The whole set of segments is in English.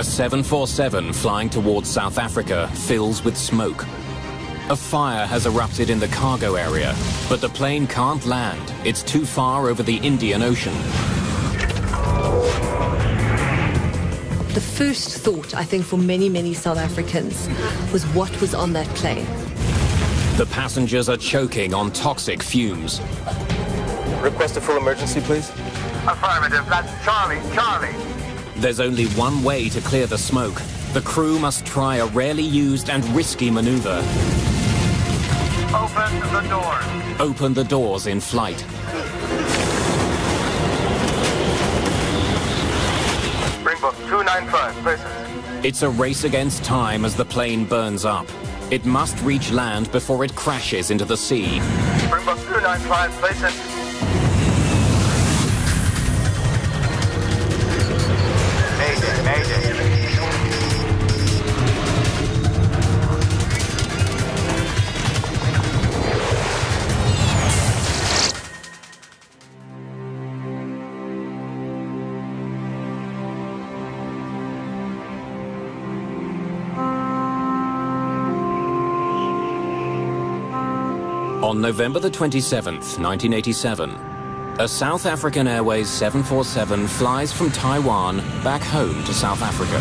A 747 flying towards South Africa fills with smoke. A fire has erupted in the cargo area, but the plane can't land. It's too far over the Indian Ocean. The first thought, I think, for many, many South Africans was what was on that plane. The passengers are choking on toxic fumes. Request a full emergency, please. Affirmative, that's Charlie. There's only one way to clear the smoke. The crew must try a rarely used and risky maneuver. Open the doors. Open the doors in flight. Springbok 295, places. It's a race against time as the plane burns up. It must reach land before it crashes into the sea. Springbok 295, places. Mayday. On November the 27th, 1987, a South African Airways 747 flies from Taiwan back home to South Africa.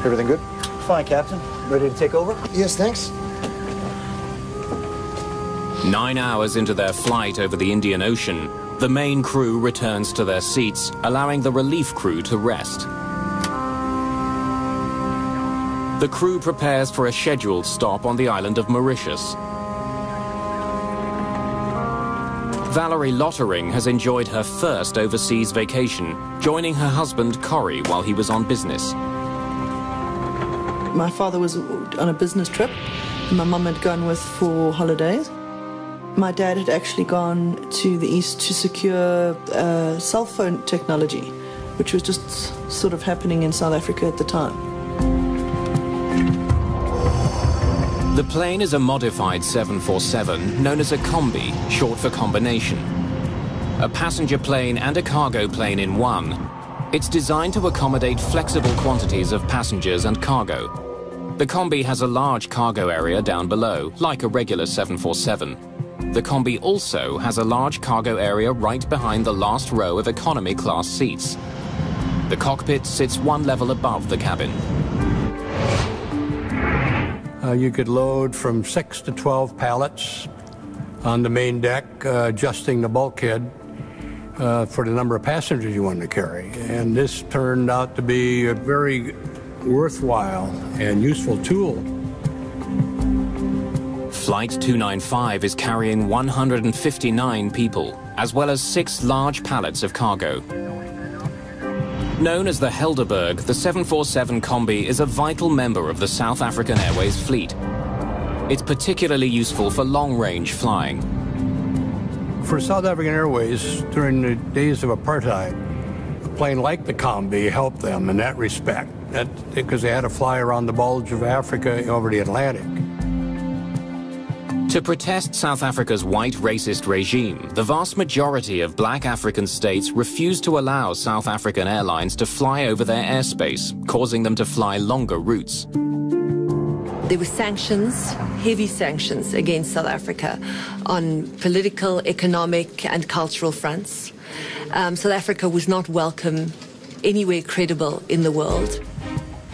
Everything good? Fine, Captain. Ready to take over? Yes, thanks. 9 hours into their flight over the Indian Ocean, the main crew returns to their seats, allowing the relief crew to rest. The crew prepares for a scheduled stop on the island of Mauritius. Valerie Lottering has enjoyed her first overseas vacation, joining her husband Corrie while he was on business. My father was on a business trip, and my mum had gone with for holidays. My dad had actually gone to the east to secure cell phone technology, which was just sort of happening in South Africa at the time. The plane is a modified 747 known as a combi, short for combination. A passenger plane and a cargo plane in one. It's designed to accommodate flexible quantities of passengers and cargo. The combi has a large cargo area down below, like a regular 747. The combi also has a large cargo area right behind the last row of economy class seats. The cockpit sits one level above the cabin. You could load from 6 to 12 pallets on the main deck, adjusting the bulkhead for the number of passengers you wanted to carry. And this turned out to be a very worthwhile and useful tool. Flight 295 is carrying 159 people, as well as 6 large pallets of cargo. Known as the Helderberg, the 747 Combi is a vital member of the South African Airways fleet. It's particularly useful for long-range flying. For South African Airways, during the days of apartheid, a plane like the Combi helped them in that respect, because they had to fly around the bulge of Africa over the Atlantic. To protest South Africa's white racist regime, the vast majority of black African states refused to allow South African airlines to fly over their airspace, causing them to fly longer routes. There were sanctions, heavy sanctions against South Africa on political, economic and cultural fronts. South Africa was not welcome anywhere credible in the world.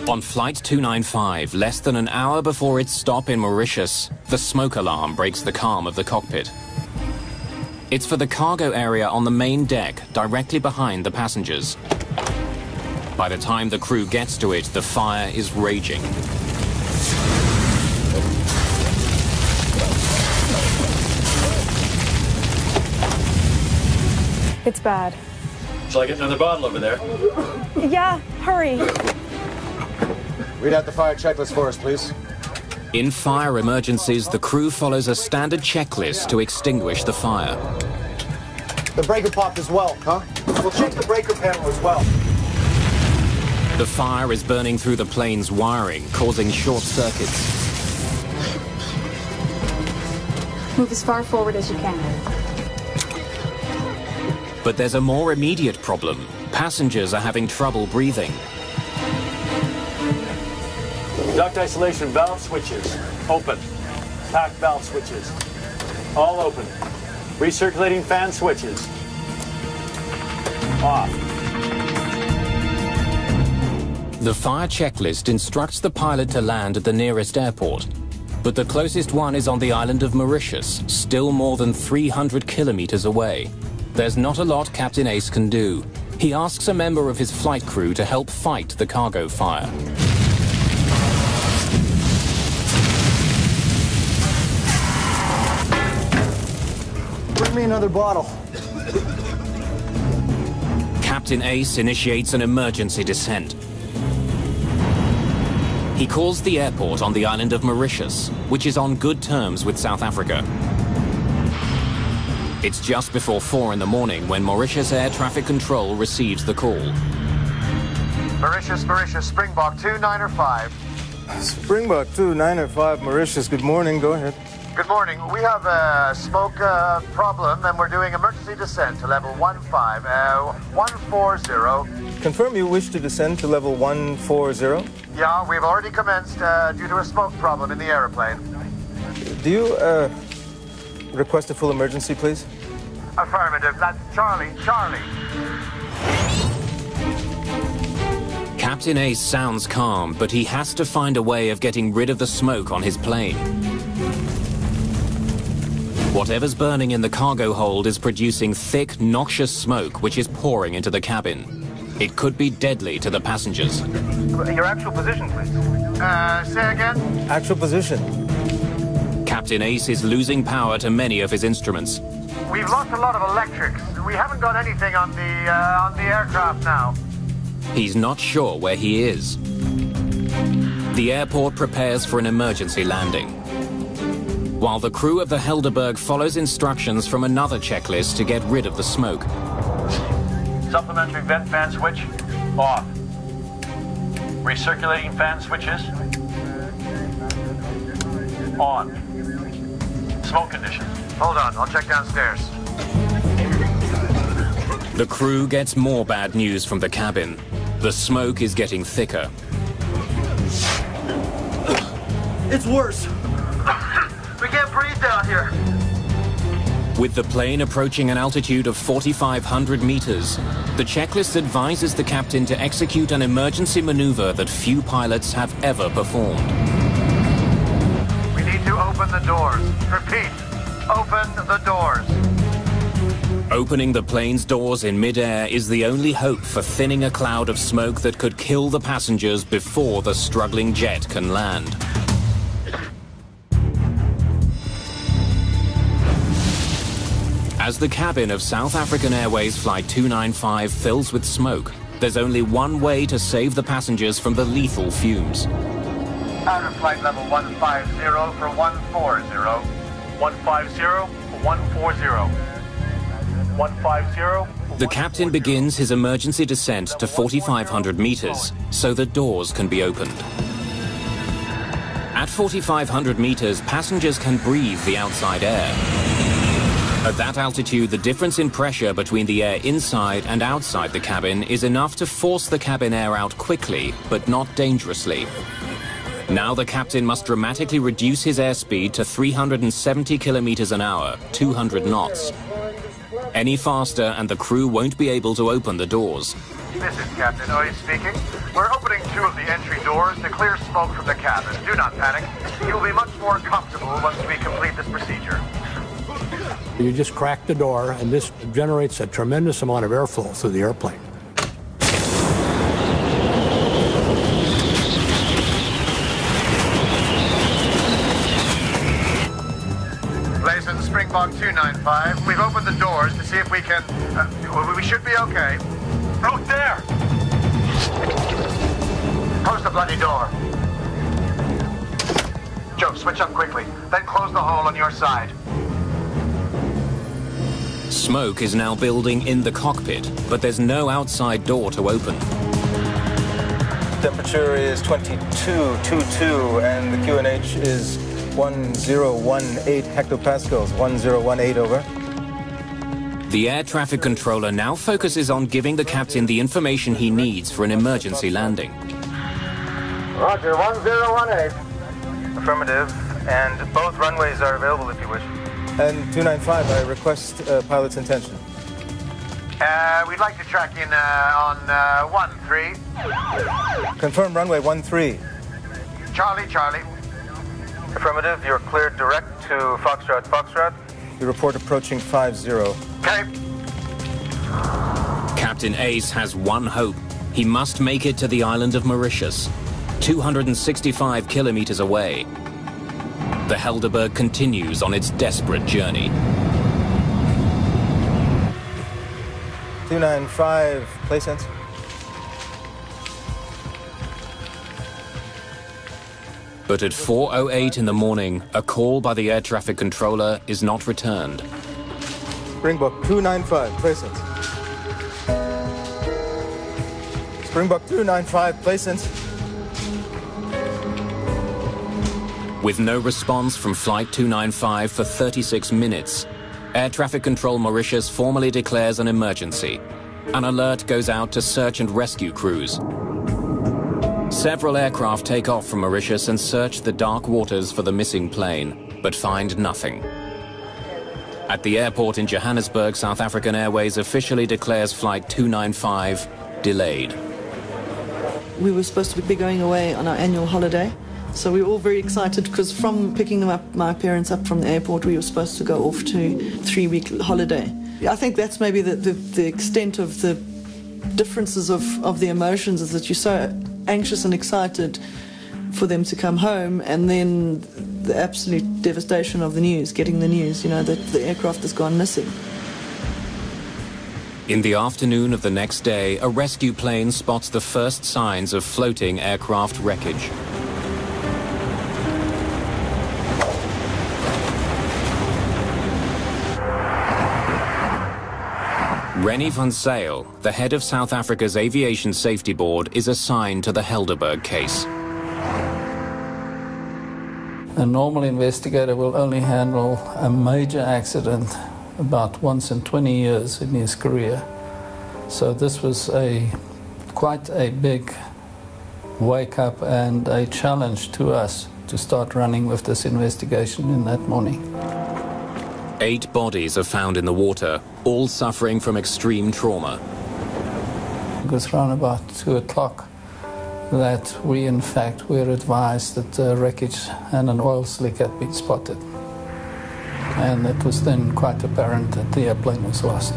On Flight 295, less than an hour before its stop in Mauritius, the smoke alarm breaks the calm of the cockpit. It's for the cargo area on the main deck, directly behind the passengers. By the time the crew gets to it, the fire is raging. It's bad. Shall I get another bottle over there? Yeah, hurry. Read out the fire checklist for us, please. In fire emergencies, the crew follows a standard checklist to extinguish the fire. The breaker popped as well, huh? We'll check the breaker panel as well. The fire is burning through the plane's wiring, causing short circuits. Move as far forward as you can. But there's a more immediate problem. Passengers are having trouble breathing. Duct isolation valve switches, open. Pack valve switches, all open. Recirculating fan switches, off. The fire checklist instructs the pilot to land at the nearest airport, but the closest one is on the island of Mauritius, still more than 300 kilometers away. There's not a lot Captain Ace can do. He asks a member of his flight crew to help fight the cargo fire. Bring me another bottle. Captain Ace initiates an emergency descent. He calls the airport on the island of Mauritius, which is on good terms with South Africa. It's just before 4 in the morning when Mauritius Air Traffic Control receives the call. Mauritius, Springbok 295. Springbok 295, Mauritius. Good morning. Go ahead. Good morning. We have a smoke problem and we're doing emergency descent to level 140. Confirm you wish to descend to level 140. Yeah, we've already commenced due to a smoke problem in the aeroplane. Do you request a full emergency, please? Affirmative. That's Charlie. Captain Ace sounds calm, but he has to find a way of getting rid of the smoke on his plane. Whatever's burning in the cargo hold is producing thick, noxious smoke which is pouring into the cabin. It could be deadly to the passengers. Your actual position, please. Say again? Actual position. Captain Ace is losing power to many of his instruments. We've lost a lot of electrics. We haven't got anything on the aircraft now. He's not sure where he is. The airport prepares for an emergency landing, while the crew of the Helderberg follows instructions from another checklist to get rid of the smoke. Supplementary vent fan switch, off. Recirculating fan switches, on. Smoke conditions. Hold on, I'll check downstairs. The crew gets more bad news from the cabin. The smoke is getting thicker. It's worse. We can't breathe down here. With the plane approaching an altitude of 4,500 meters, the checklist advises the captain to execute an emergency maneuver that few pilots have ever performed. We need to open the doors. Repeat, open the doors. Opening the plane's doors in midair is the only hope for thinning a cloud of smoke that could kill the passengers before the struggling jet can land. As the cabin of South African Airways Flight 295 fills with smoke, there's only one way to save the passengers from the lethal fumes. Out of flight level 150 for 140. 150 for 140. 150. The captain begins his emergency descent to 4,500 meters so the doors can be opened. At 4,500 meters, passengers can breathe the outside air. At that altitude, the difference in pressure between the air inside and outside the cabin is enough to force the cabin air out quickly, but not dangerously. Now the captain must dramatically reduce his airspeed to 370 kilometers an hour, 200 knots. Any faster and the crew won't be able to open the doors. This is Captain Oye speaking. We're opening 2 of the entry doors to clear smoke from the cabin. Do not panic. You'll be much more comfortable once we complete this procedure. You just crack the door, and this generates a tremendous amount of airflow through the airplane. Blazen, Springbok 295. We've opened the doors to see if we can... we should be okay. Out there! Close the bloody door. Joe, switch up quickly. Then close the hole on your side. Smoke is now building in the cockpit, but there's no outside door to open. Temperature is 22.22 and the QNH is 1018 hectopascals. 1018 over. The air traffic controller now focuses on giving the captain the information he needs for an emergency landing. Roger, 1018. Affirmative, and both runways are available if you wish. And 295, I request pilot's intention. We'd like to track in on 13. Confirm runway 13. Charlie. Affirmative, you're cleared direct to Foxtrot. You report approaching 50. Okay. Captain Ace has one hope. He must make it to the island of Mauritius, 265 kilometers away. The Helderberg continues on its desperate journey. 295, place sense. But at 4:08 in the morning, a call by the air traffic controller is not returned. Springbok 295, place sense. Springbok 295, place sense. With no response from Flight 295 for 36 minutes, Air Traffic Control Mauritius formally declares an emergency. An alert goes out to search and rescue crews. Several aircraft take off from Mauritius and search the dark waters for the missing plane, but find nothing. At the airport in Johannesburg, South African Airways officially declares Flight 295 delayed. We were supposed to be going away on our annual holiday, so we were all very excited because from picking them up, my parents up from the airport, we were supposed to go off to a 3-week holiday. I think that's maybe the extent of the differences of the emotions, is that you're so anxious and excited for them to come home, and then the absolute devastation of the news, getting the news, that the aircraft has gone missing. In the afternoon of the next day, a rescue plane spots the first signs of floating aircraft wreckage. Rennie van Zyl, the head of South Africa's Aviation Safety Board, is assigned to the Helderberg case. A normal investigator will only handle a major accident about once in 20 years in his career. So this was quite a big wake-up and a challenge to us to start running with this investigation in that morning. 8 bodies are found in the water, all suffering from extreme trauma. It was around about 2 o'clock that we, in fact, were advised that wreckage and an oil slick had been spotted. And it was then quite apparent that the airplane was lost.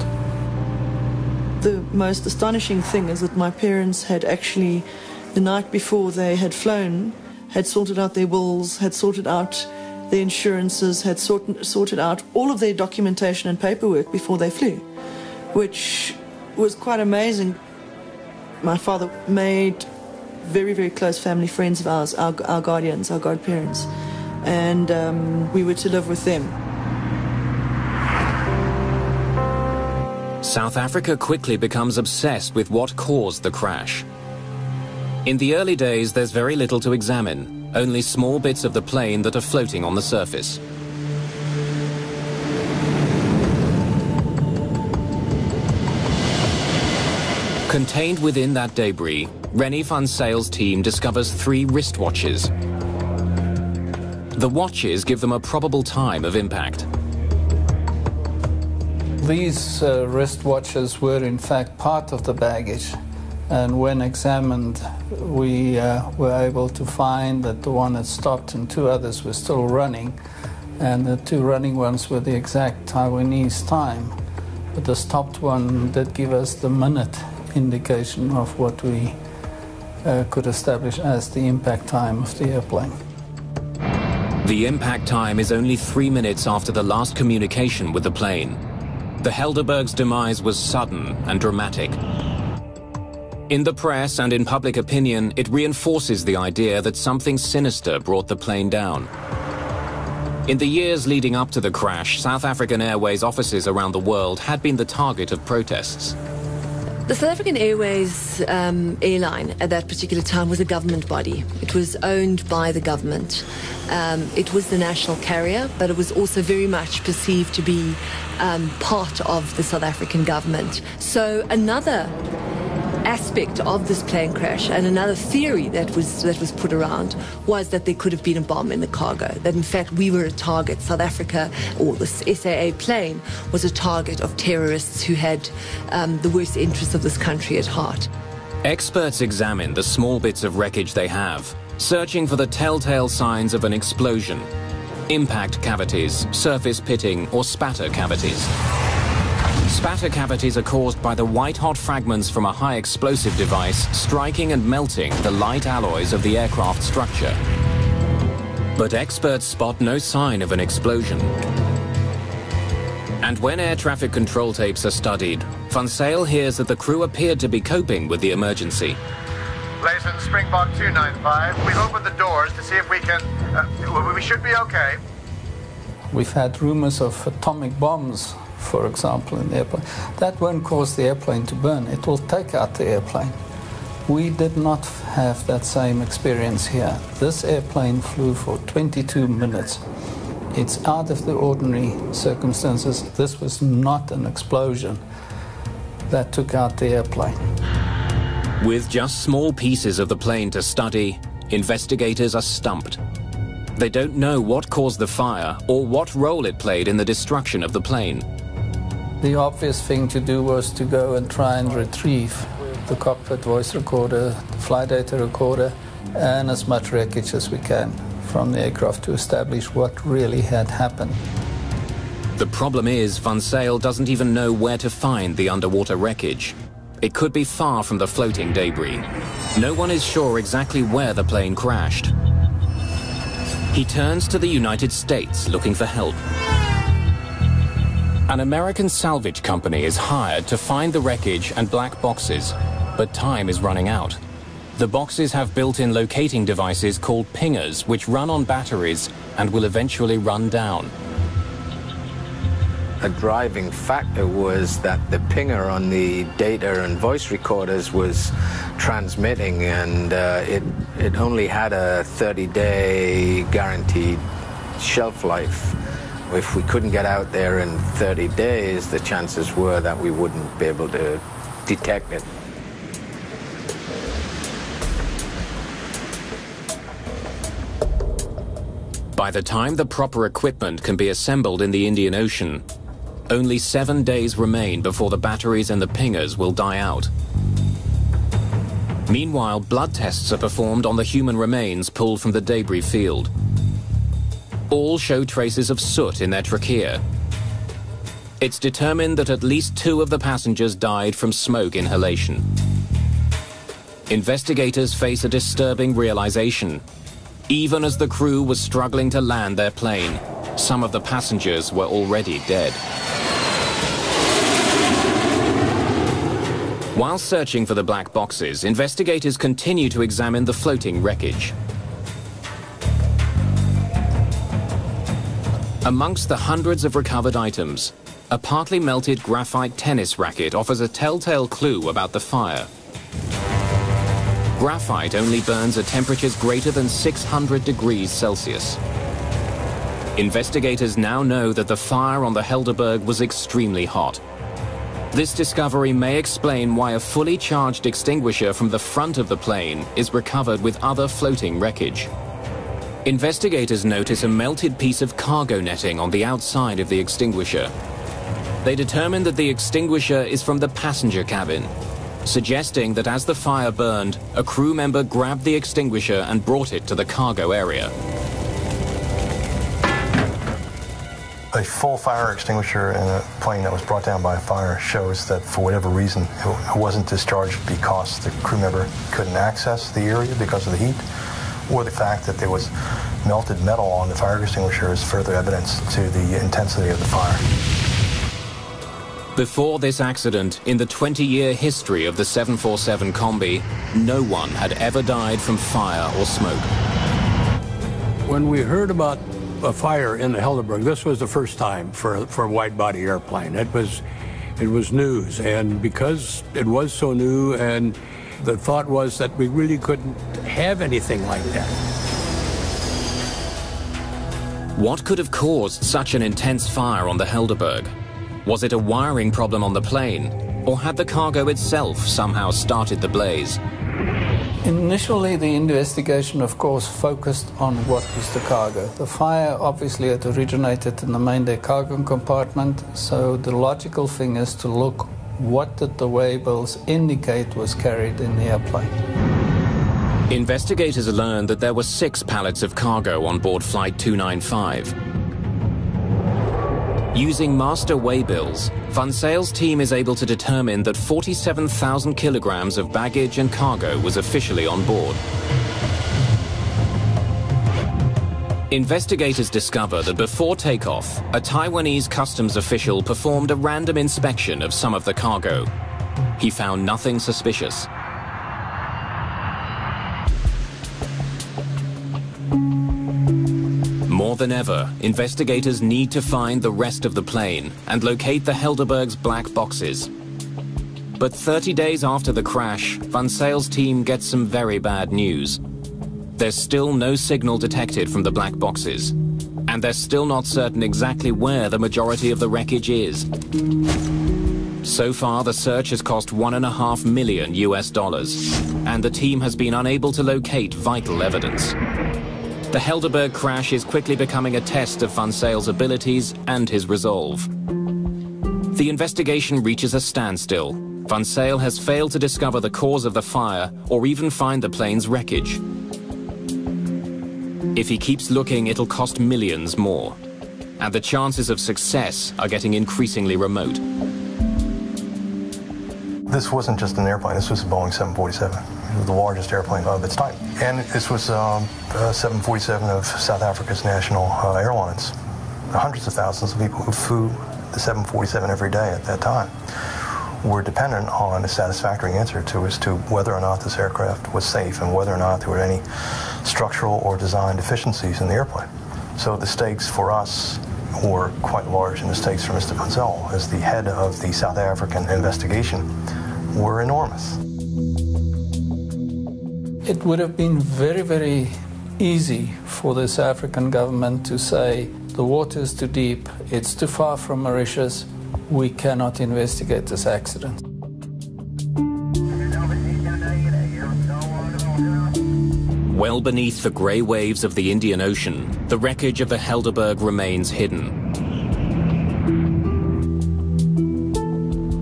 The most astonishing thing is that my parents had actually, the night before they had flown, had sorted out their wills, had sorted out their insurances, had sorted out all of their documentation and paperwork before they flew, which was quite amazing. My father made very, very close family friends of ours, our guardians, our godparents, and we were to live with them. South Africa quickly becomes obsessed with what caused the crash. In the early days, there's very little to examine, only small bits of the plane that are floating on the surface. Contained within that debris, Rennie van Zyl's team discovers 3 wristwatches. The watches give them a probable time of impact. These wristwatches were in fact part of the baggage, and when examined we were able to find that the one had stopped and 2 others were still running, and the 2 running ones were the exact Taiwanese time, but the stopped one did give us the minute indication of what we could establish as the impact time of the airplane. The impact time is only 3 minutes after the last communication with the plane. The Helderberg's demise was sudden and dramatic. In the press and in public opinion, it reinforces the idea that something sinister brought the plane down. In the years leading up to the crash, South African Airways offices around the world had been the target of protests. The South African Airways airline at that particular time was a government body. It was owned by the government. It was the national carrier, but it was also very much perceived to be part of the South African government. So another aspect of this plane crash and another theory that was put around was that there could have been a bomb in the cargo, that in fact we were a target. South Africa, or the SAA plane, was a target of terrorists who had the worst interests of this country at heart. Experts examine the small bits of wreckage they have, searching for the telltale signs of an explosion: impact cavities, surface pitting, or spatter cavities. Spatter cavities are caused by the white-hot fragments from a high-explosive device striking and melting the light alloys of the aircraft structure. But experts spot no sign of an explosion. And when air traffic control tapes are studied, Van Zyl hears that the crew appeared to be coping with the emergency. Layson, Springbok 295, we've opened the doors to see if we can... we should be okay. We've had rumors of atomic bombs, for example, in the airplane. That won't cause the airplane to burn. It will take out the airplane. We did not have that same experience here. This airplane flew for 22 minutes. It's out of the ordinary circumstances. This was not an explosion that took out the airplane. With just small pieces of the plane to study, investigators are stumped. They don't know what caused the fire or what role it played in the destruction of the plane. The obvious thing to do was to go and try and retrieve the cockpit voice recorder, the flight data recorder, and as much wreckage as we can from the aircraft to establish what really had happened. The problem is Van Zyl doesn't even know where to find the underwater wreckage. It could be far from the floating debris. No one is sure exactly where the plane crashed. He turns to the United States looking for help. An American salvage company is hired to find the wreckage and black boxes, but time is running out. The boxes have built-in locating devices called pingers, which run on batteries and will eventually run down. A driving factor was that the pinger on the data and voice recorders was transmitting, and it only had a 30-day guaranteed shelf life. If we couldn't get out there in 30 days, the chances were that we wouldn't be able to detect it. By the time the proper equipment can be assembled in the Indian Ocean, only 7 days remain before the batteries and the pingers will die out. Meanwhile, blood tests are performed on the human remains pulled from the debris field. All show traces of soot in their trachea. It's determined that at least 2 of the passengers died from smoke inhalation. Investigators face a disturbing realization. Even as the crew was struggling to land their plane, some of the passengers were already dead. While searching for the black boxes, investigators continue to examine the floating wreckage. Amongst the hundreds of recovered items, a partly melted graphite tennis racket offers a telltale clue about the fire. Graphite only burns at temperatures greater than 600 degrees Celsius. Investigators now know that the fire on the Helderberg was extremely hot. This discovery may explain why a fully charged extinguisher from the front of the plane is recovered with other floating wreckage. Investigators notice a melted piece of cargo netting on the outside of the extinguisher. They determine that the extinguisher is from the passenger cabin, suggesting that as the fire burned, a crew member grabbed the extinguisher and brought it to the cargo area. A full fire extinguisher in a plane that was brought down by a fire shows that for whatever reason it wasn't discharged because the crew member couldn't access the area because of the heat, or the fact that there was melted metal on the fire extinguisher is further evidence to the intensity of the fire. Before this accident, in the 20-year history of the 747 Combi, no one had ever died from fire or smoke. When we heard about a fire in the Helderberg, this was the first time for a wide-body airplane. It was It was news, and because it was so new, and the thought was that we really couldn't have anything like that. What could have caused such an intense fire on the Helderberg? Was it a wiring problem on the plane, or had the cargo itself somehow started the blaze? Initially, the investigation, of course, focused on what was the cargo. The fire obviously had originated in the Mayday cargo compartment, so the logical thing is to look what did the waybills indicate was carried in the airplane. Investigators learned that there were 6 pallets of cargo on board Flight 295. Using master waybills, Van Zyle's team is able to determine that 47,000 kilograms of baggage and cargo was officially on board. Investigators discover that before takeoff, a Taiwanese customs official performed a random inspection of some of the cargo. He found nothing suspicious. More than ever, investigators need to find the rest of the plane and locate the Helderberg's black boxes. But 30 days after the crash, Van Zyle's team gets some very bad news. There's still no signal detected from the black boxes, and they're still not certain exactly where the majority of the wreckage is. So far, the search has cost $1.5 million, and the team has been unable to locate vital evidence. The Helderberg crash is quickly becoming a test of Van Zyle's abilities and his resolve. The investigation reaches a standstill. Van Zyl has failed to discover the cause of the fire or even find the plane's wreckage. If he keeps looking, it'll cost millions more. And the chances of success are getting increasingly remote. This wasn't just an airplane, this was a Boeing 747. It was the largest airplane of its type. And this was a 747 of South Africa's national airlines. Hundreds of thousands of people who flew the 747 every day at that time were dependent on a satisfactory answer as to whether or not this aircraft was safe and whether or not there were any structural or design deficiencies in the airplane. So the stakes for us were quite large, and the stakes for Mr. Van Zyl as the head of the South African investigation were enormous. It would have been very, very easy for the South African government to say, the water is too deep, it's too far from Mauritius, we cannot investigate this accident. Well beneath the grey waves of the Indian Ocean, the wreckage of the Helderberg remains hidden.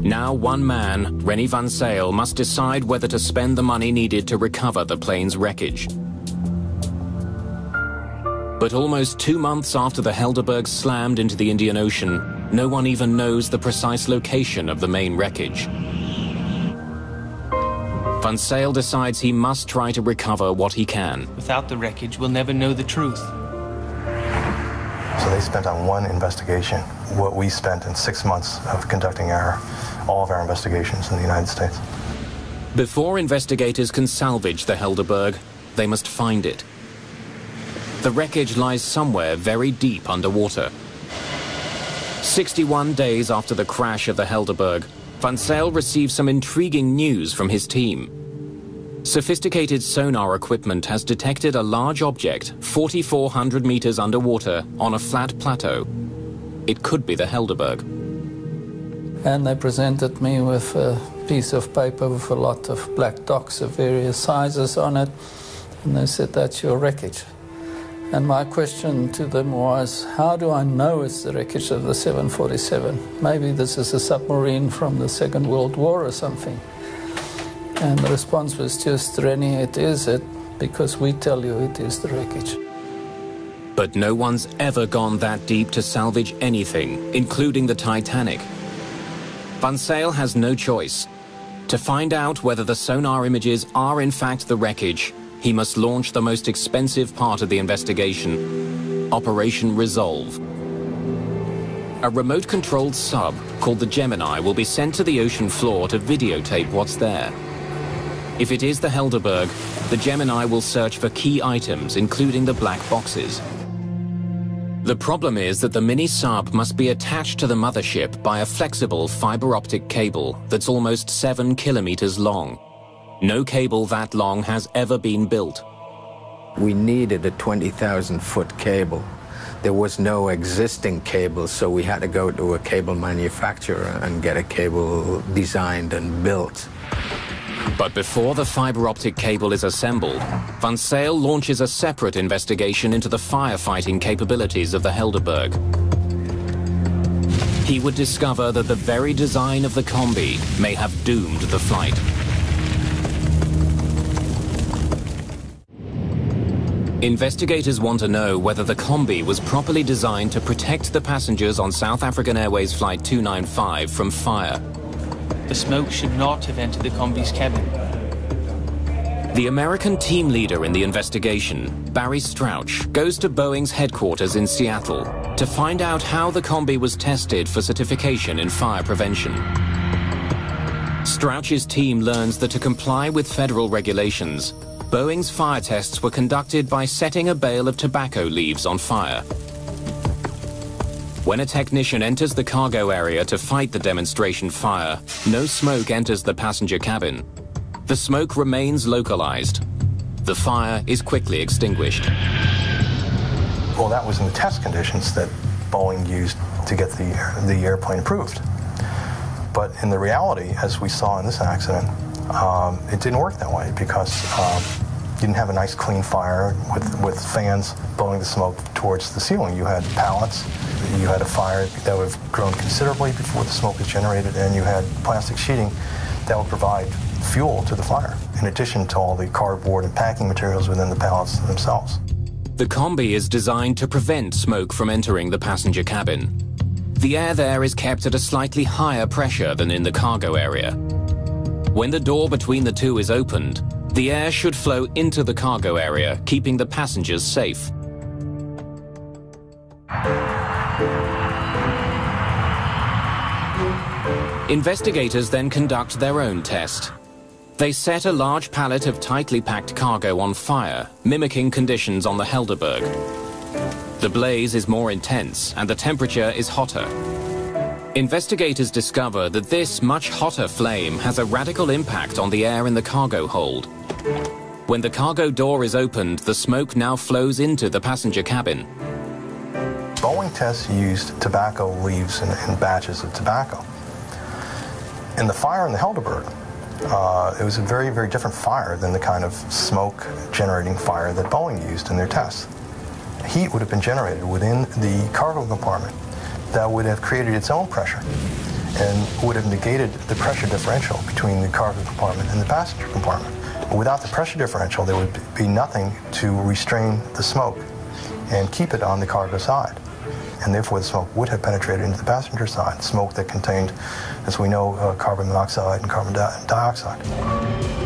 Now one man, René Van Zyl, must decide whether to spend the money needed to recover the plane's wreckage. But almost 2 months after the Helderberg slammed into the Indian Ocean, no one even knows the precise location of the main wreckage. Van Zyl decides he must try to recover what he can. Without the wreckage, we'll never know the truth. So they spent on one investigation what we spent in 6 months of conducting all of our investigations in the United States. Before investigators can salvage the Helderberg, they must find it. The wreckage lies somewhere very deep underwater. 61 days after the crash of the Helderberg, Van Zyl receives some intriguing news from his team. Sophisticated sonar equipment has detected a large object 4,400 meters underwater on a flat plateau. It could be the Helderberg. And they presented me with a piece of paper with a lot of black dots of various sizes on it, and they said, that's your wreckage. And my question to them was, how do I know it's the wreckage of the 747? Maybe this is a submarine from the Second World War or something. And the response was just, René, it is it, because we tell you it is the wreckage. But no one's ever gone that deep to salvage anything, including the Titanic. Van Zyl has no choice. To find out whether the sonar images are in fact the wreckage, he must launch the most expensive part of the investigation, Operation Resolve. A remote-controlled sub called the Gemini will be sent to the ocean floor to videotape what's there. If it is the Helderberg, the Gemini will search for key items, including the black boxes. The problem is that the mini-sub must be attached to the mothership by a flexible fiber optic cable that's almost 7 kilometers long. No cable that long has ever been built. We needed a 20,000-foot cable. There was no existing cable, so we had to go to a cable manufacturer and get a cable designed and built. But before the fiber optic cable is assembled, Van Zyl launches a separate investigation into the firefighting capabilities of the Helderberg. He would discover that the very design of the combi may have doomed the flight. Investigators want to know whether the combi was properly designed to protect the passengers on South African Airways Flight 295 from fire. The smoke should not have entered the combi's cabin. The American team leader in the investigation, Barry Strauch, goes to Boeing's headquarters in Seattle to find out how the combi was tested for certification in fire prevention. Strauch's team learns that to comply with federal regulations, Boeing's fire tests were conducted by setting a bale of tobacco leaves on fire. When a technician enters the cargo area to fight the demonstration fire, no smoke enters the passenger cabin. The smoke remains localized. The fire is quickly extinguished. Well, that was in the test conditions that Boeing used to get the airplane approved. But in the reality, as we saw in this accident, it didn't work that way because you didn't have a nice clean fire with fans blowing the smoke towards the ceiling. You had pallets, you had a fire that would have grown considerably before the smoke was generated, and you had plastic sheeting that would provide fuel to the fire, in addition to all the cardboard and packing materials within the pallets themselves. The combi is designed to prevent smoke from entering the passenger cabin. The air there is kept at a slightly higher pressure than in the cargo area. When the door between the two is opened, the air should flow into the cargo area, keeping the passengers safe. Investigators then conduct their own test. They set a large pallet of tightly packed cargo on fire, mimicking conditions on the Helderberg. The blaze is more intense and the temperature is hotter. Investigators discover that this much hotter flame has a radical impact on the air in the cargo hold. When the cargo door is opened, the smoke now flows into the passenger cabin. Boeing tests used tobacco leaves and batches of tobacco. In the fire in the Helderberg, it was a very, very different fire than the kind of smoke-generating fire that Boeing used in their tests. Heat would have been generated within the cargo compartment that would have created its own pressure and would have negated the pressure differential between the cargo compartment and the passenger compartment. Without the pressure differential, there would be nothing to restrain the smoke and keep it on the cargo side. And therefore, the smoke would have penetrated into the passenger side, smoke that contained, as we know, carbon monoxide and carbon dioxide.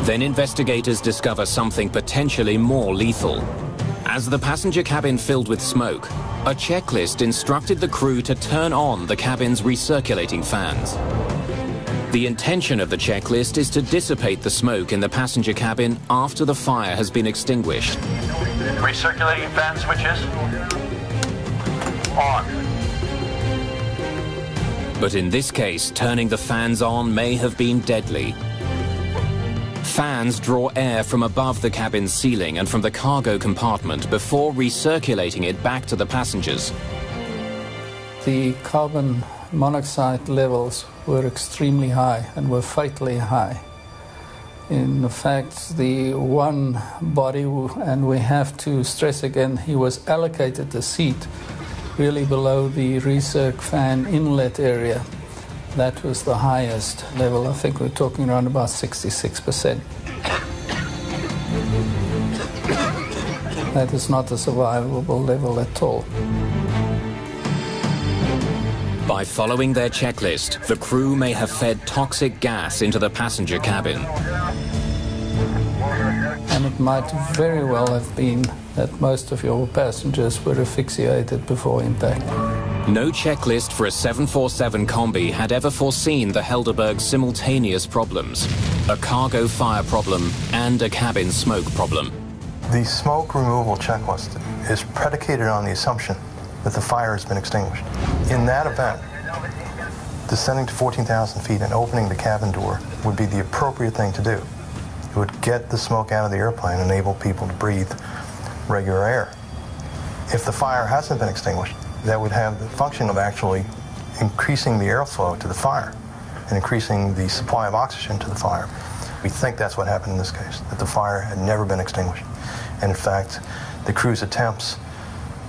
Then investigators discover something potentially more lethal. As the passenger cabin filled with smoke, a checklist instructed the crew to turn on the cabin's recirculating fans. The intention of the checklist is to dissipate the smoke in the passenger cabin after the fire has been extinguished. Recirculating fan switches on. But in this case, turning the fans on may have been deadly. Fans draw air from above the cabin's ceiling and from the cargo compartment before recirculating it back to the passengers. The carbon monoxide levels were extremely high and were fatally high. In fact, the one body, and we have to stress again, he was allocated a seat really below the recirc fan inlet area. That was the highest level. I think we're talking around about 66%. That is not a survivable level at all. By following their checklist, the crew may have fed toxic gas into the passenger cabin. And it might very well have been that most of your passengers were asphyxiated before impact. No checklist for a 747 combi had ever foreseen the Helderberg's simultaneous problems, a cargo fire problem and a cabin smoke problem. The smoke removal checklist is predicated on the assumption that the fire has been extinguished. In that event, descending to 14,000 feet and opening the cabin door would be the appropriate thing to do. It would get the smoke out of the airplane and enable people to breathe regular air. If the fire hasn't been extinguished, that would have the function of actually increasing the airflow to the fire and increasing the supply of oxygen to the fire. We think that's what happened in this case, that the fire had never been extinguished. And in fact, the crew's attempts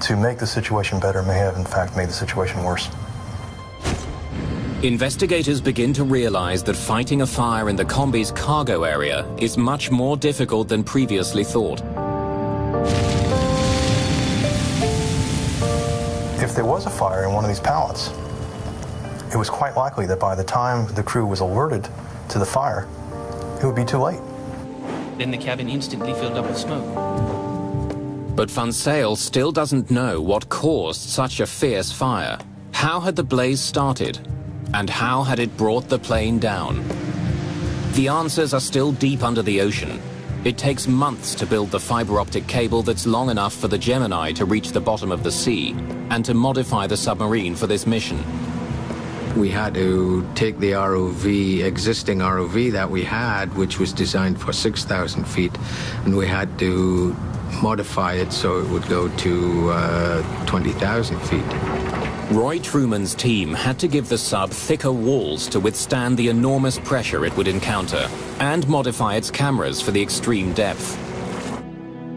to make the situation better may have in fact made the situation worse. Investigators begin to realize that fighting a fire in the combi's cargo area is much more difficult than previously thought. If there was a fire in one of these pallets, it was quite likely that by the time the crew was alerted to the fire, it would be too late. Then the cabin instantly filled up with smoke. But Van Zyl still doesn't know what caused such a fierce fire. How had the blaze started? And how had it brought the plane down? The answers are still deep under the ocean. It takes months to build the fiber optic cable that's long enough for the Gemini to reach the bottom of the sea and to modify the submarine for this mission. We had to take the ROV, existing ROV that we had, which was designed for 6,000 feet, and we had to modify it so it would go to 20,000 feet. Roy Truman's team had to give the sub thicker walls to withstand the enormous pressure it would encounter and modify its cameras for the extreme depth.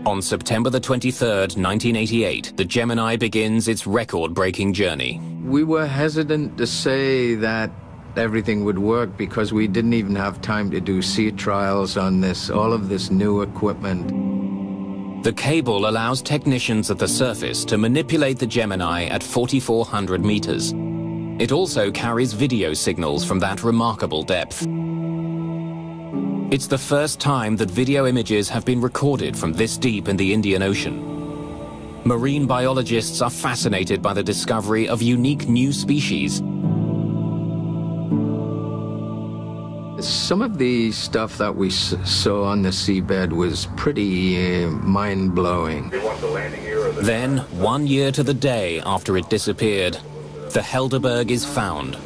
On September the 23rd, 1988, the Gemini begins its record-breaking journey. We were hesitant to say that everything would work because we didn't even have time to do sea trials on this, all of this new equipment. The cable allows technicians at the surface to manipulate the Gemini at 4,400 meters. It also carries video signals from that remarkable depth. It's the first time that video images have been recorded from this deep in the Indian Ocean. Marine biologists are fascinated by the discovery of unique new species. Some of the stuff that we saw on the seabed was pretty mind-blowing. Then, 1 year to the day after it disappeared, the Helderberg is found.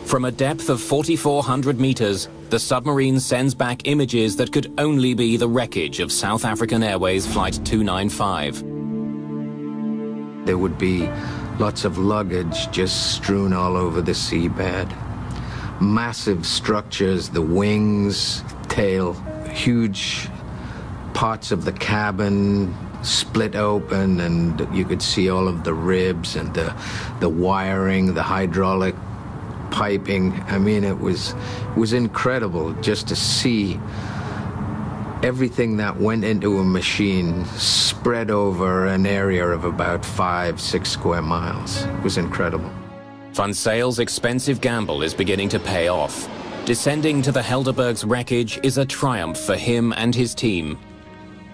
From a depth of 4,400 meters, the submarine sends back images that could only be the wreckage of South African Airways Flight 295. There would be lots of luggage just strewn all over the seabed. Massive structures, the wings, tail, huge parts of the cabin split open, and you could see all of the ribs and the wiring, the hydraulic piping. I mean, it was incredible just to see everything that went into a machine spread over an area of about 5-6 square miles. It was incredible. Van Zyl's expensive gamble is beginning to pay off. Descending to the Helderberg's wreckage is a triumph for him and his team.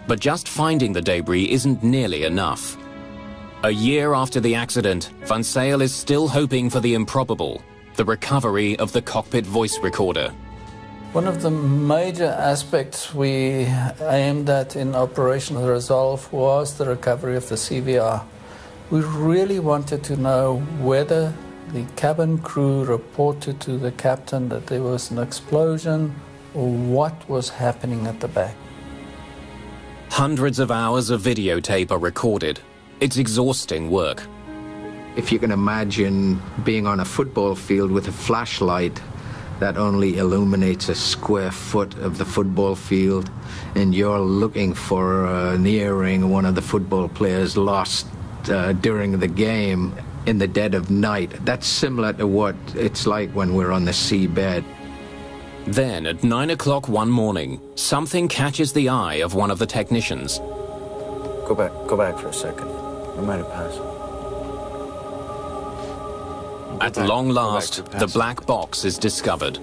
But just finding the debris isn't nearly enough. A year after the accident, Van Zyl is still hoping for the improbable, the recovery of the cockpit voice recorder. One of the major aspects we aimed at in Operational Resolve was the recovery of the CVR. We really wanted to know whether the cabin crew reported to the captain that there was an explosion or what was happening at the back. Hundreds of hours of videotape are recorded. It's exhausting work. If you can imagine being on a football field with a flashlight that only illuminates a square foot of the football field, and you're looking for an earring one of the football players lost during the game in the dead of night. That's similar to what it's like when we're on the seabed. Then, at 9 o'clock one morning, something catches the eye of one of the technicians. Go back for a second. I might have passed. At long last, the black box is discovered.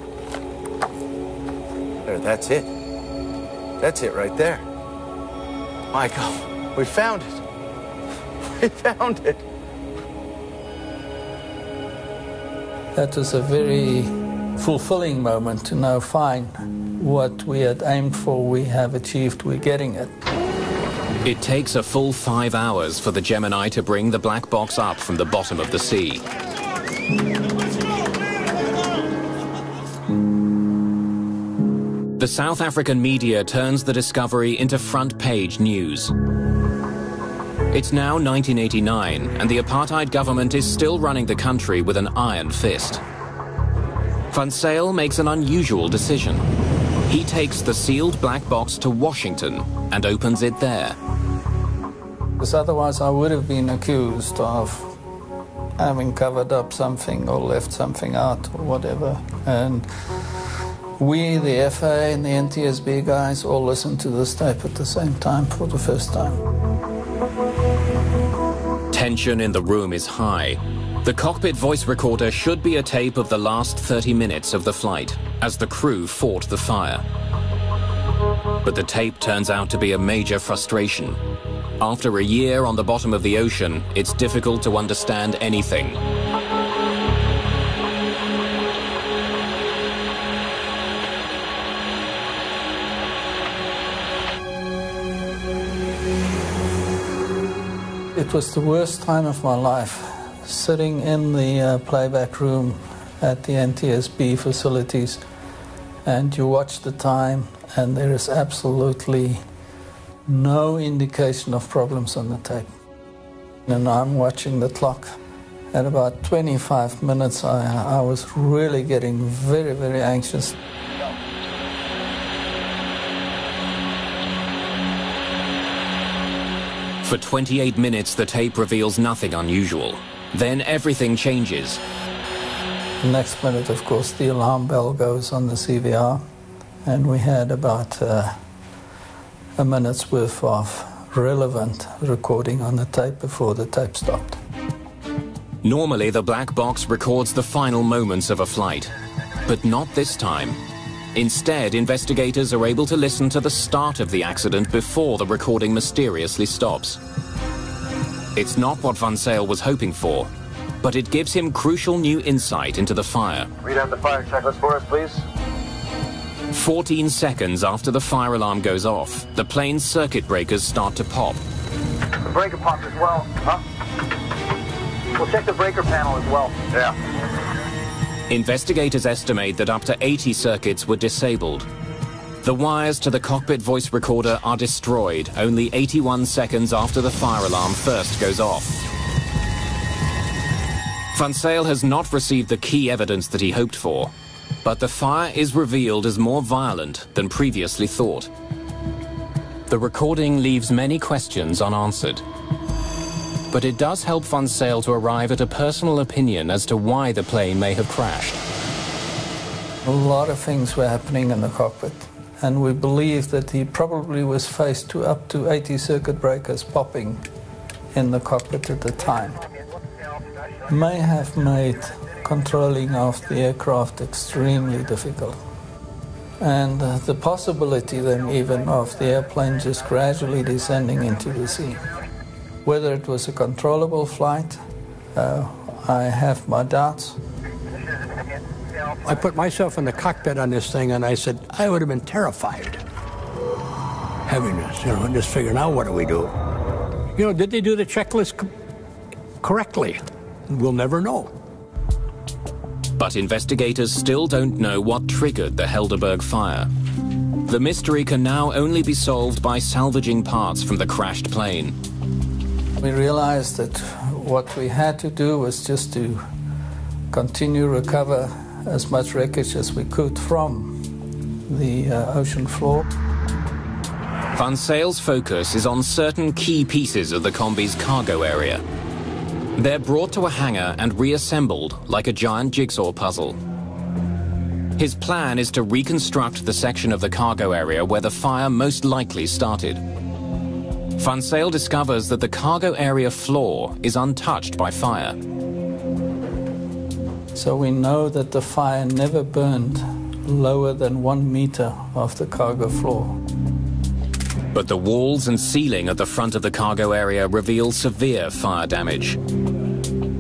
There, that's it. That's it right there. Michael, we found it. We found it. That was a very fulfilling moment to know, fine, what we had aimed for, we have achieved, we're getting it. It takes a full 5 hours for the Gemini to bring the black box up from the bottom of the sea. The South African media turns the discovery into front-page news. It's now 1989, and the apartheid government is still running the country with an iron fist. Van Zyl makes an unusual decision. He takes the sealed black box to Washington and opens it there. Because otherwise I would have been accused of having covered up something or left something out or whatever. And we, the FA and the NTSB guys, all listened to this tape at the same time for the first time. Tension in the room is high. The cockpit voice recorder should be a tape of the last 30 minutes of the flight, as the crew fought the fire. But the tape turns out to be a major frustration. After a year on the bottom of the ocean, it's difficult to understand anything. It was the worst time of my life, sitting in the playback room at the NTSB facilities, and you watch the time and there is absolutely no indication of problems on the tape. And I'm watching the clock. At about 25 minutes, I was really getting very, very anxious. For 28 minutes, the tape reveals nothing unusual. Then everything changes. The next minute, of course, the alarm bell goes on the CVR, and we had about a minute's worth of relevant recording on the tape before the tape stopped. Normally, the black box records the final moments of a flight, but not this time. Instead, investigators are able to listen to the start of the accident before the recording mysteriously stops. It's not what Van Zyl was hoping for, but it gives him crucial new insight into the fire. Read out the fire checklist for us, please. 14 seconds after the fire alarm goes off, the plane's circuit breakers start to pop. The breaker popped as well, huh? We'll check the breaker panel as well. Yeah. Investigators estimate that up to 80 circuits were disabled. The wires to the cockpit voice recorder are destroyed only 81 seconds after the fire alarm first goes off. Van Zyl has not received the key evidence that he hoped for, but the fire is revealed as more violent than previously thought. The recording leaves many questions unanswered, but it does help Van Zyl to arrive at a personal opinion as to why the plane may have crashed. A lot of things were happening in the cockpit, and we believe that he probably was faced to up to 80 circuit breakers popping in the cockpit at the time. May have made controlling of the aircraft extremely difficult. And the possibility then even of the airplane just gradually descending into the sea. Whether it was a controllable flight, I have my doubts. I put myself in the cockpit on this thing and I said, I would have been terrified. Having this, and just figuring out what do we do. Did they do the checklist correctly? We'll never know. But investigators still don't know what triggered the Helderberg fire. The mystery can now only be solved by salvaging parts from the crashed plane. We realized that what we had to do was just to continue to recover as much wreckage as we could from the ocean floor. Van Zyl's focus is on certain key pieces of the combi's cargo area. They're brought to a hangar and reassembled like a giant jigsaw puzzle. His plan is to reconstruct the section of the cargo area where the fire most likely started. Van Zyl discovers that the cargo area floor is untouched by fire. So we know that the fire never burned lower than 1 meter of the cargo floor. But the walls and ceiling at the front of the cargo area reveal severe fire damage.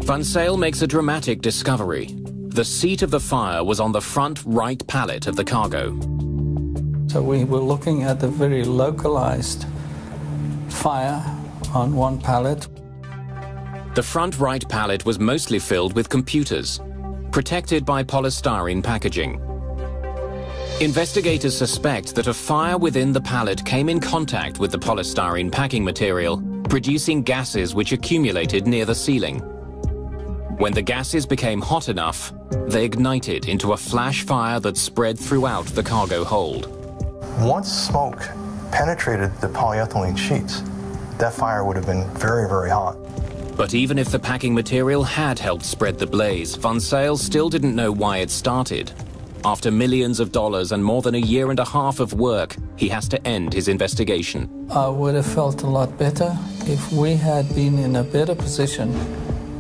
Van Zyl makes a dramatic discovery. The seat of the fire was on the front right pallet of the cargo. So we were looking at a very localized fire on one pallet. The front right pallet was mostly filled with computers, protected by polystyrene packaging. Investigators suspect that a fire within the pallet came in contact with the polystyrene packing material, producing gases which accumulated near the ceiling. When the gases became hot enough, they ignited into a flash fire that spread throughout the cargo hold. Once smoke penetrated the polyethylene sheets, that fire would have been very, very hot. But even if the packing material had helped spread the blaze, Van Zyl still didn't know why it started. After millions of dollars and more than a year and a half of work, he has to end his investigation. I would have felt a lot better if we had been in a better position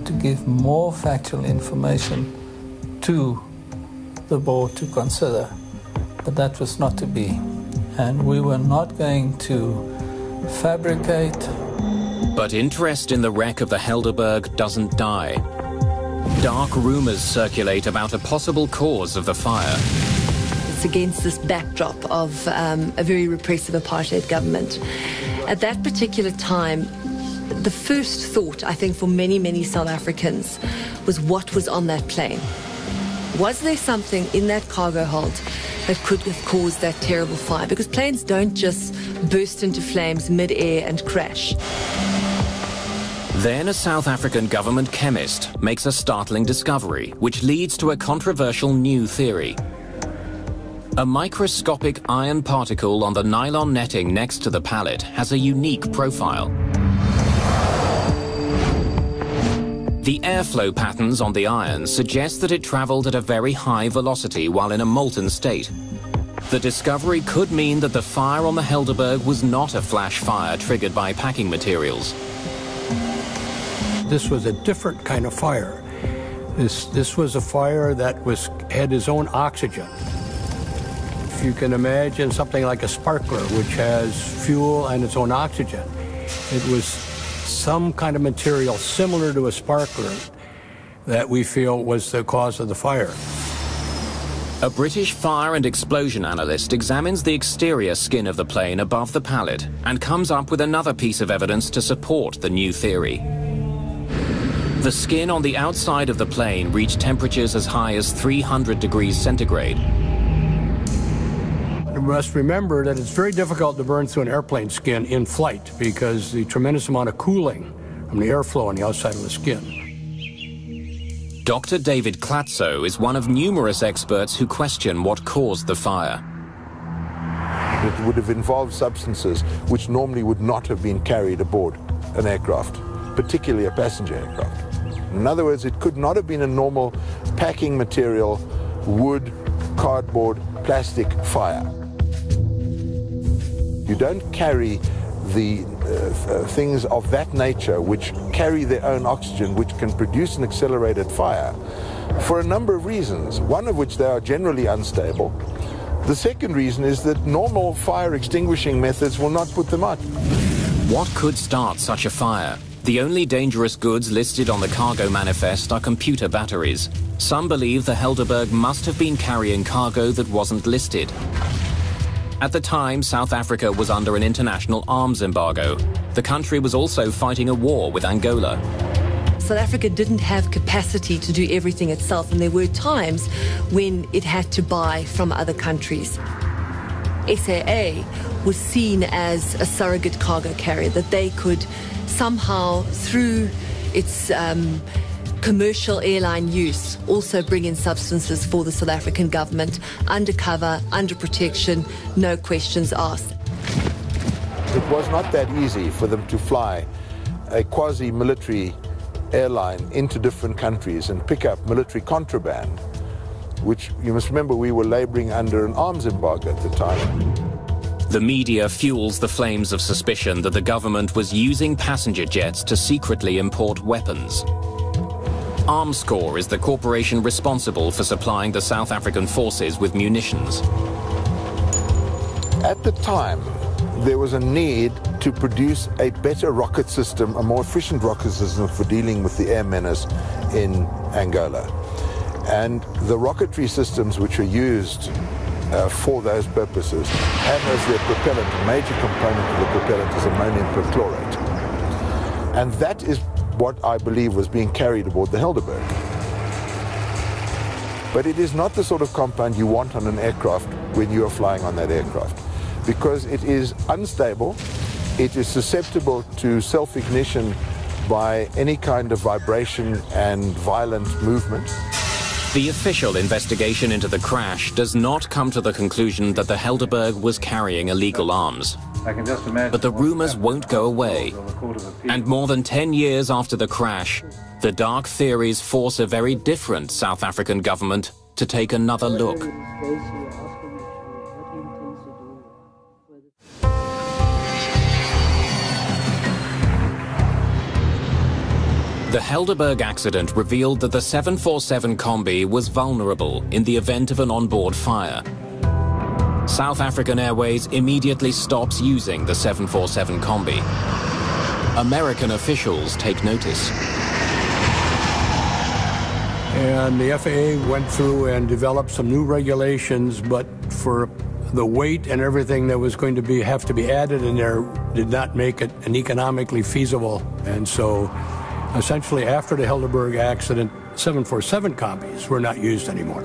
to give more factual information to the board to consider. But that was not to be. And we were not going to fabricate. But interest in the wreck of the Helderberg doesn't die. Dark rumors circulate about a possible cause of the fire. It's against this backdrop of a very repressive apartheid government. At that particular time, the first thought, I think, for many, many South Africans was what was on that plane. Was there something in that cargo hold that could have caused that terrible fire? Because planes don't just burst into flames mid-air and crash. Then a South African government chemist makes a startling discovery, which leads to a controversial new theory. A microscopic iron particle on the nylon netting next to the pallet has a unique profile. The airflow patterns on the iron suggest that it traveled at a very high velocity while in a molten state. The discovery could mean that the fire on the Helderberg was not a flash fire triggered by packing materials. This was a different kind of fire. This was a fire that had its own oxygen. If you can imagine something like a sparkler, which has fuel and its own oxygen, it was some kind of material similar to a sparkler that we feel was the cause of the fire. A British fire and explosion analyst examines the exterior skin of the plane above the pallet and comes up with another piece of evidence to support the new theory. The skin on the outside of the plane reached temperatures as high as 300 degrees centigrade. You must remember that it's very difficult to burn through an airplane skin in flight because the tremendous amount of cooling from the airflow on the outside of the skin. Dr. David Klatzo is one of numerous experts who question what caused the fire. It would have involved substances which normally would not have been carried aboard an aircraft, particularly a passenger aircraft. In other words, it could not have been a normal packing material, wood, cardboard, plastic fire. You don't carry the things of that nature which carry their own oxygen, which can produce an accelerated fire, for a number of reasons, one of which they are generally unstable. The second reason is that normal fire extinguishing methods will not put them out. What could start such a fire? The only dangerous goods listed on the cargo manifest are computer batteries. Some believe the Helderberg must have been carrying cargo that wasn't listed. At the time, South Africa was under an international arms embargo. The country was also fighting a war with Angola. South Africa didn't have capacity to do everything itself, and there were times when it had to buy from other countries. SAA was seen as a surrogate cargo carrier, that they could somehow, through its commercial airline use, also bring in substances for the South African government, undercover, under protection, no questions asked. It was not that easy for them to fly a quasi-military airline into different countries and pick up military contraband, which you must remember we were laboring under an arms embargo at the time. The media fuels the flames of suspicion that the government was using passenger jets to secretly import weapons. Armscor is the corporation responsible for supplying the South African forces with munitions. At the time, there was a need to produce a better rocket system, a more efficient rocket system for dealing with the air menace in Angola. And the rocketry systems which are used for those purposes have as their propellant, a major component of the propellant is ammonium perchlorate. And that is what I believe was being carried aboard the Helderberg. But it is not the sort of compound you want on an aircraft when you are flying on that aircraft, because it is unstable, it is susceptible to self-ignition by any kind of vibration and violent movement. The official investigation into the crash does not come to the conclusion that the Helderberg was carrying illegal arms. But the rumors won't go away. And more than 10 years after the crash, the dark theories force a very different South African government to take another look. The Helderberg accident revealed that the 747 Combi was vulnerable in the event of an onboard fire. South African Airways immediately stops using the 747 Combi. American officials take notice. And the FAA went through and developed some new regulations, but for the weight and everything that was going to have to be added in there did not make it an economically feasible. And so essentially, after the Helderberg accident, 747 Combis were not used anymore.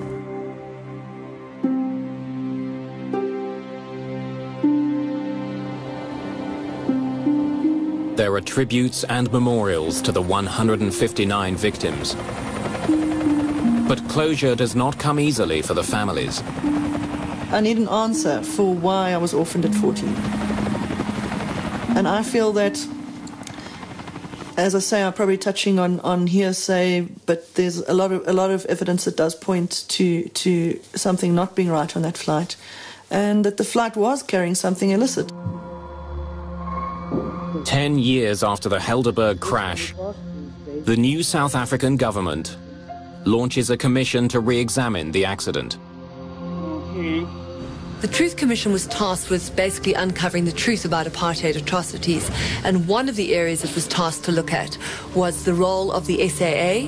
There are tributes and memorials to the 159 victims. But closure does not come easily for the families. I need an answer for why I was orphaned at 14. And I feel that, as I say, I'm probably touching on hearsay, but there's a lot of evidence that does point to something not being right on that flight, and that the flight was carrying something illicit. 10 years after the Helderberg crash, the new South African government launches a commission to re-examine the accident. The Truth Commission was tasked with basically uncovering the truth about apartheid atrocities, and one of the areas it was tasked to look at was the role of the SAA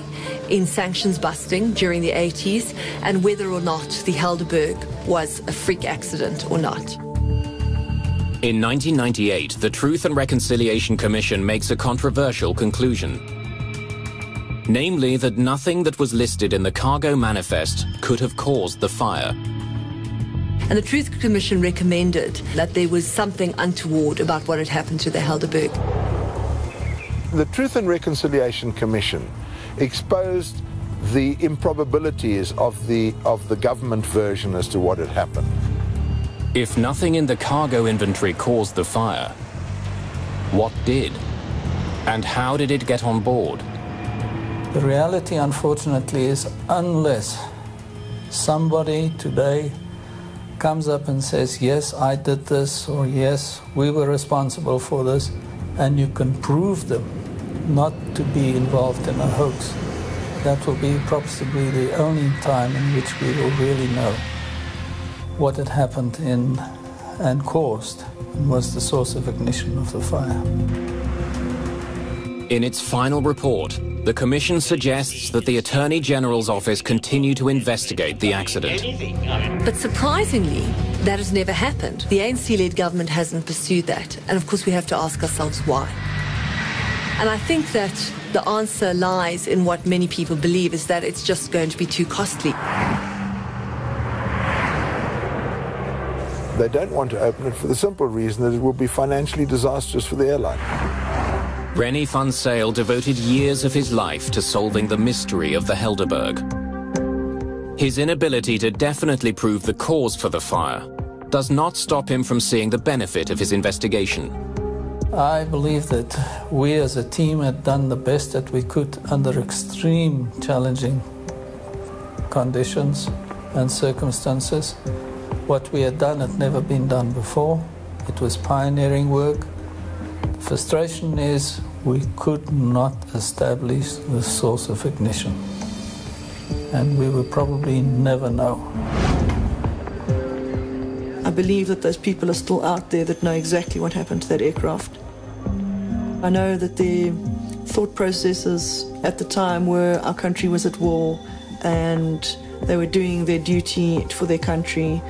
in sanctions busting during the 80s, and whether or not the Helderberg was a freak accident or not. In 1998, the Truth and Reconciliation Commission makes a controversial conclusion. Namely, that nothing that was listed in the cargo manifest could have caused the fire. And the Truth Commission recommended that there was something untoward about what had happened to the Helderberg. The Truth and Reconciliation Commission exposed the improbabilities of the government version as to what had happened. If nothing in the cargo inventory caused the fire, what did? And how did it get on board? The reality, unfortunately, is unless somebody today comes up and says, yes, I did this, or yes, we were responsible for this, and you can prove them not to be involved in a hoax, that will be possibly the only time in which we will really know what had happened and caused and was the source of ignition of the fire. In its final report, the Commission suggests that the Attorney General's office continue to investigate the accident. But surprisingly, that has never happened. The ANC-led government hasn't pursued that. And of course, we have to ask ourselves why. And I think that the answer lies in what many people believe, is that it's just going to be too costly. They don't want to open it for the simple reason that it will be financially disastrous for the airline. Rennie van Zyl devoted years of his life to solving the mystery of the Helderberg. His inability to definitely prove the cause for the fire does not stop him from seeing the benefit of his investigation. I believe that we as a team had done the best that we could under extreme challenging conditions and circumstances. What we had done had never been done before. It was pioneering work. The frustration is we could not establish the source of ignition, and we will probably never know. I believe that those people are still out there that know exactly what happened to that aircraft. I know that their thought processes at the time were our country was at war and they were doing their duty for their country,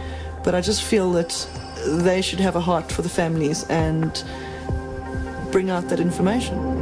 But I just feel that they should have a heart for the families and bring out that information.